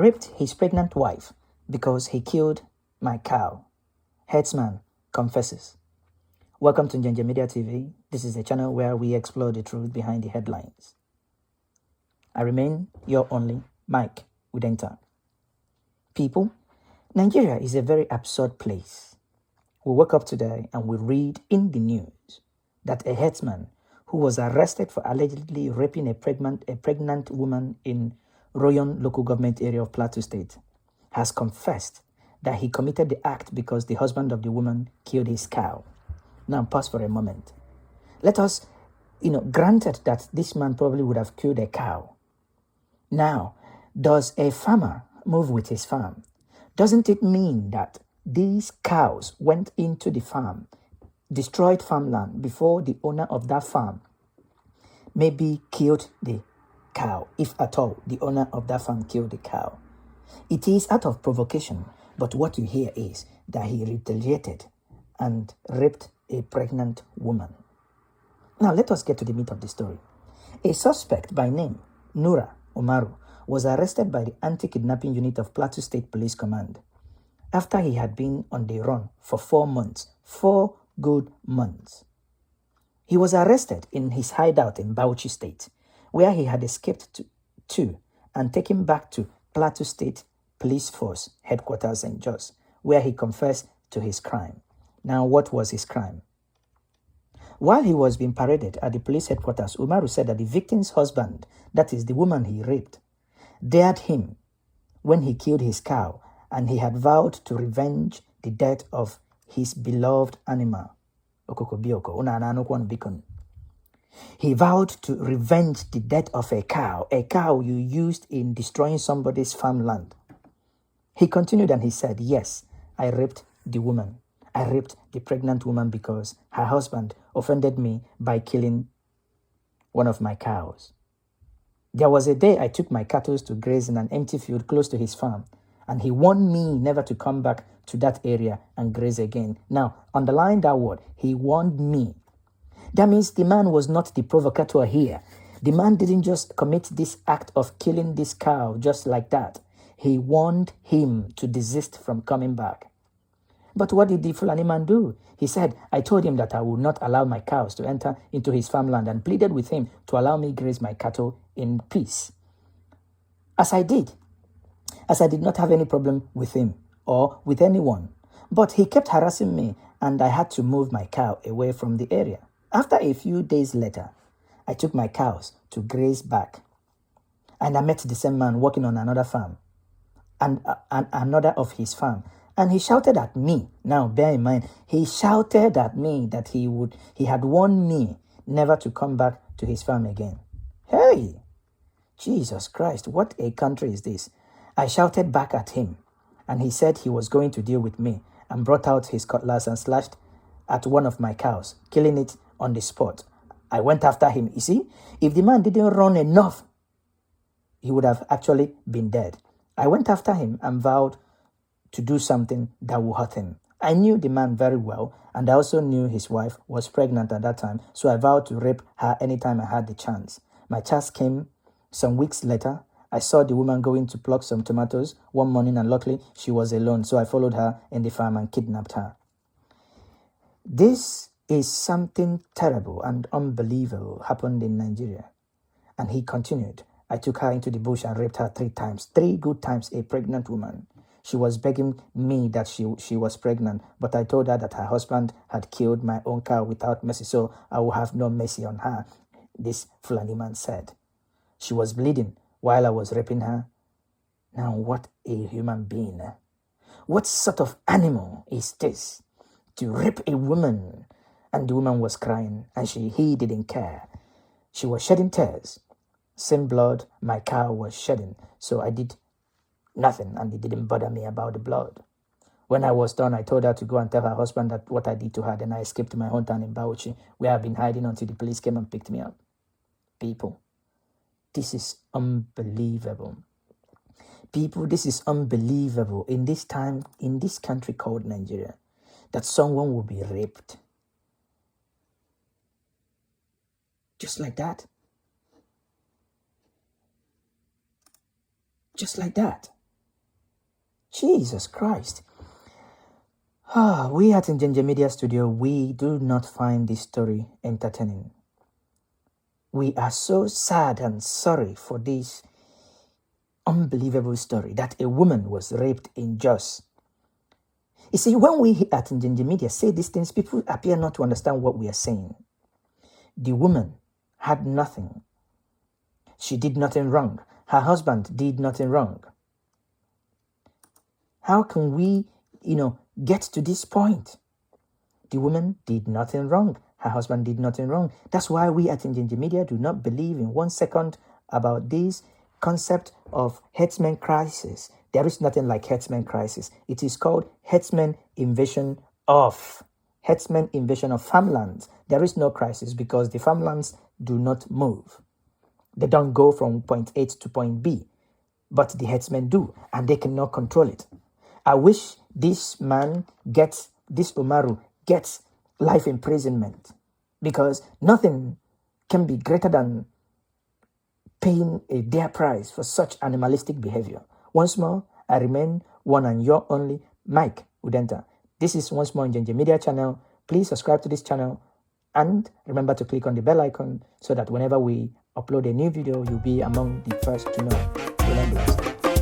raped his pregnant wife because he killed my cow. Herdsman confesses. Welcome to Njenje Media TV. This is a channel where we explore the truth behind the headlines. I remain your only Mike Udenta. People, Nigeria is a very absurd place. We woke up today and we read in the news that a herdsman who was arrested for allegedly raping a pregnant woman in Royon local government area of Plateau State has confessed that he committed the act because the husband of the woman killed his cow. Now pause for a moment. Let us, granted that this man probably would have killed a cow. Now, does a farmer move with his farm? Doesn't it mean that these cows went into the farm, destroyed farmland before the owner of that farm maybe killed the cow, if at all the owner of that farm killed the cow? It is out of provocation, but what you hear is that he retaliated and raped a pregnant woman. Now let us get to the meat of the story. A suspect by name Nura Umaru was arrested by the anti-kidnapping unit of Plateau State Police Command after he had been on the run for 4 months, 4 good months. He was arrested in his hideout in Bauchi State, where he had escaped to and taken back to Plateau State Police Force headquarters in Jos, where he confessed to his crime. Now, what was his crime? While he was being paraded at the police headquarters, Umaru said that the victim's husband, that is the woman he raped, dared him when he killed his cow, and he had vowed to revenge the death of his beloved animal. He vowed to revenge the death of a cow you used in destroying somebody's farmland. He continued and he said, yes, I raped the woman. I raped the pregnant woman because her husband offended me by killing one of my cows. There was a day I took my cattle to graze in an empty field close to his farm, and he warned me never to come back to that area and graze again. Now, underline that word. He warned me. That means the man was not the provocateur here. The man didn't just commit this act of killing this cow just like that. He warned him to desist from coming back. But what did the Fulani man do? He said, I told him that I would not allow my cows to enter into his farmland and pleaded with him to allow me graze my cattle in peace. As I did not have any problem with him or with anyone. But he kept harassing me and I had to move my cow away from the area. After a few days later, I took my cows to graze back. And I met the same man working on another farm and another of his farm. And he shouted at me. Now, bear in mind, he shouted at me that he had warned me never to come back to his farm again. Hey, Jesus Christ, what a country is this? I shouted back at him, and he said he was going to deal with me and brought out his cutlass and slashed at one of my cows, killing it on the spot. I went after him. You see, if the man didn't run enough, he would have actually been dead. I went after him and vowed to do something that would hurt him. I knew the man very well, and I also knew his wife was pregnant at that time, so I vowed to rape her anytime I had the chance. My chance came some weeks later. I saw the woman going to pluck some tomatoes one morning, and luckily she was alone, so I followed her in the farm and kidnapped her. This is something terrible and unbelievable happened in Nigeria. And he continued. I took her into the bush and raped her 3 times. 3 good times, a pregnant woman. She was begging me that she was pregnant, but I told her that her husband had killed my own cow without mercy, so I will have no mercy on her, this Fulani man said. She was bleeding while I was raping her. Now, what a human being. What sort of animal is this? To rape a woman? And the woman was crying, and he didn't care. She was shedding tears. Same blood my cow was shedding, so I did nothing, and it didn't bother me about the blood. When I was done, I told her to go and tell her husband that what I did to her. Then I escaped to my hometown in Bauchi, where I've been hiding until the police came and picked me up. People, this is unbelievable. People, this is unbelievable in this time, in this country called Nigeria, that someone will be raped. Just like that. Just like that. Jesus Christ. We at Njenje Media Studio, we do not find this story entertaining. We are so sad and sorry for this unbelievable story that a woman was raped in Jos. You see, when we at Njenje Media say these things, people appear not to understand what we are saying. The woman had nothing. She did nothing wrong. Her husband did nothing wrong. How can we, get to this point? The woman did nothing wrong. Her husband did nothing wrong. That's why we at Njenje Media do not believe in 1 second about this concept of herdsmen crisis. There is nothing like herdsmen crisis. It is called herdsmen invasion of farmlands. There is no crisis because the farmlands do not move. They don't go from point A to point B, but the herdsmen do, and they cannot control it. I wish this Umaru gets life imprisonment, because nothing can be greater than paying a dear price for such animalistic behavior. Once more, I remain one and your only, Mike Udenta. This is Once More Njenje Media channel. Please subscribe to this channel and remember to click on the bell icon so that whenever we upload a new video, you'll be among the first to know. You'll be blessed.